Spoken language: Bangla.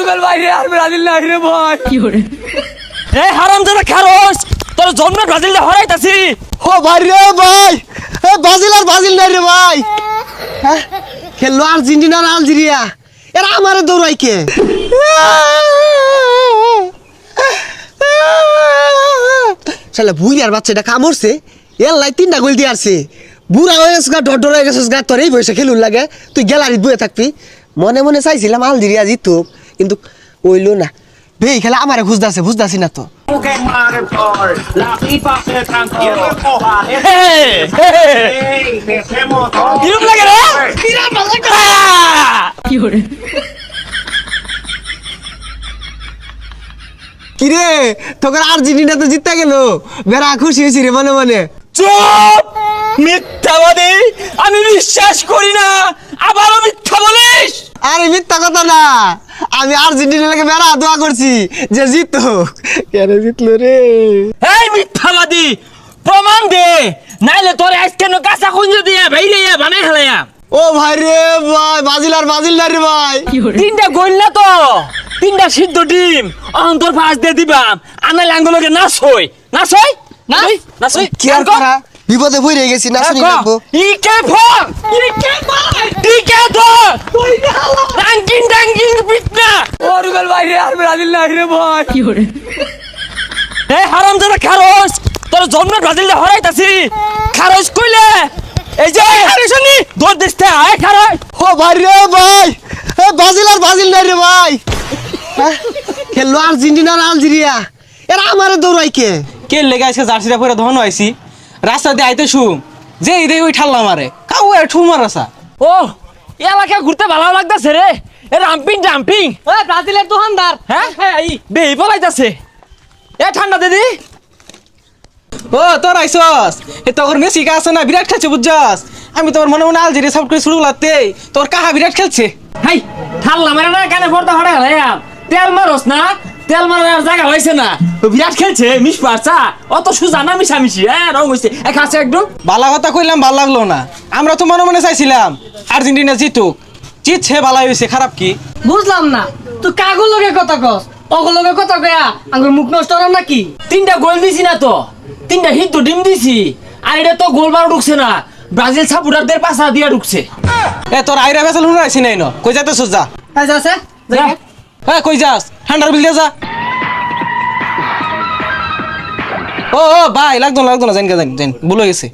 পর্তুগাল বাইরে আর ব্রাজিল নাই রে ভাই। কি করে এ হারামজাদা খারস তোর জন্ম ব্রাজিলে হরাইতাছি। ও ভাই রে ভাই, এ ব্রাজিল আর ব্রাজিল নাই রে ভাই। হ্যাঁ খেললো আর্জেন্টিনা আর আলজেরিয়া, এরা আমারে দৌড়াই কে? শালা বুড়ি আর বাচ্চাটা কামড়ছে, এর লাই 3টা গোল দিয়ে আসছে। বুড়া হয়ে গেছে গা, ডর হয়ে গেছিস গা, তোর এই বয়সে খেলুন লাগে, তুই গ্যালারিতে বয়ে থাকবি। মনে মনে চাইছিলাম আলজেরিয়া জিতো, কিন্তু ওইলো না। বেই খেলা আমারে বুঝদাছি না তো। La FIFA se trancó. কিরম লাগে রে? কি করে কিরে তোকে আর্জেন্টিনা তো জিততে গেল, বেড়া খুশি হয়েছি রে মনে মনে। চুপ মিথ্যাবাদী, আমি বিশ্বাস করি না, আবারও মিথ্যা বলিস। আরে মিথ্যা কথা না, আমি আর্জেন্টিনা লাগে বেড়া দোয়া করছি যে জিতো। কেন জিতলো রে? এই মিথ্যাবাদী, প্রমাণ দে, নাইলে তোর আজকে কাঁচা কুঞ্জ দিয়া বাইরে বানাই খেলাইয়া। ও ভাই রে ভাই, ব্রাজিল আর ব্রাজিল না রে ভাই। 3টা গোল না তো, 3টা সিদ্ধ ডিম অন্তর পাঁচ দিয়ে দিবাম। আনা লাঙ্গলকে নাচ হই কি আর করা, বিপদে পড়ে গেছি, না শুনি লাগবো। ইকে ফোন ইকে মার ইকে ধর রাঙ্কিং পিটনা। পর্তুগাল বাইরে আর ব্রাজিল নাই রে ভাই। কি করে এ হারামজাদা খারস তোর জন্ম ব্রাজিলে হরাইতাছি। খারস কইলে এই যে হারিসনি দৌড় দিতে আয় খারস। ও ভাই রে ভাই, এ ব্রাজিল আর ব্রাজিল নাই রে ভাই। হ্যাঁ, খেললো আর্জেন্টিনা আর আলজেরিয়া, এরা আমারে দৌড়াই কে? কে লেগে আজকে জার্সিটা পরে ধন হয়েছি, রাস্তা দিয়ে আইতে শুম যে এই ওই ঠাল্লা মারে কাউ ঠু মারাসা। ও এলাকা ঘুরতে ভালো লাগতাছে রে, এ রাম্পিং ওই ব্রাজিলের দোকানদার। হ্যাঁ বেই বলাইতাছে। এ ঠান্ডা দিদি ও তোর আইসস এ তোর মেসি কা আছে না, বিরাট খেলছে বুঝছস। আমি তোর মনে মনে আলজেরিয়া সাপোর্ট করে শুরু করতে, তোর কাহা বিরাট খেলছে। হাই ঠাল্লা মারে না কানে পড়তা হড়া হলাম। তেল মারস না, তেল মারার জায়গা হয়েছে না। বিরাট খেলছে মিস পারছা, অত সুজা না মিশামিশি। হ্যাঁ রং হয়েছে এক আছে একদম। বালা কথা কইলাম ভাল লাগলো না, আমরা তো মনে মনে চাইছিলাম আর্জেন্টিনা জিতুক, জিতছে বালাই হয়েছে, খারাপ কি? বুঝলাম না, তুই কাগজ লগে কথা কস, অগল লগে কথা কয়া আঙ্গুর মুখ নষ্ট হলাম নাকি? 3টা গোল দিছি না তো, 3টা হিট তো ডিম দিছি। আর এটা তো গোল বার ঢুকছে না, ব্রাজিল সাপোর্টারদের পাশা দিয়া ঢুকছে। এ তোর আইরা বেসাল হুন আইছি নাই ন, কই যাইতেছস যা। আছে যা। এ কই যাস, ঠান্ডার বিল দিয়ে যা। ও ভাই লাগতো না জানি ভুলে গেছে।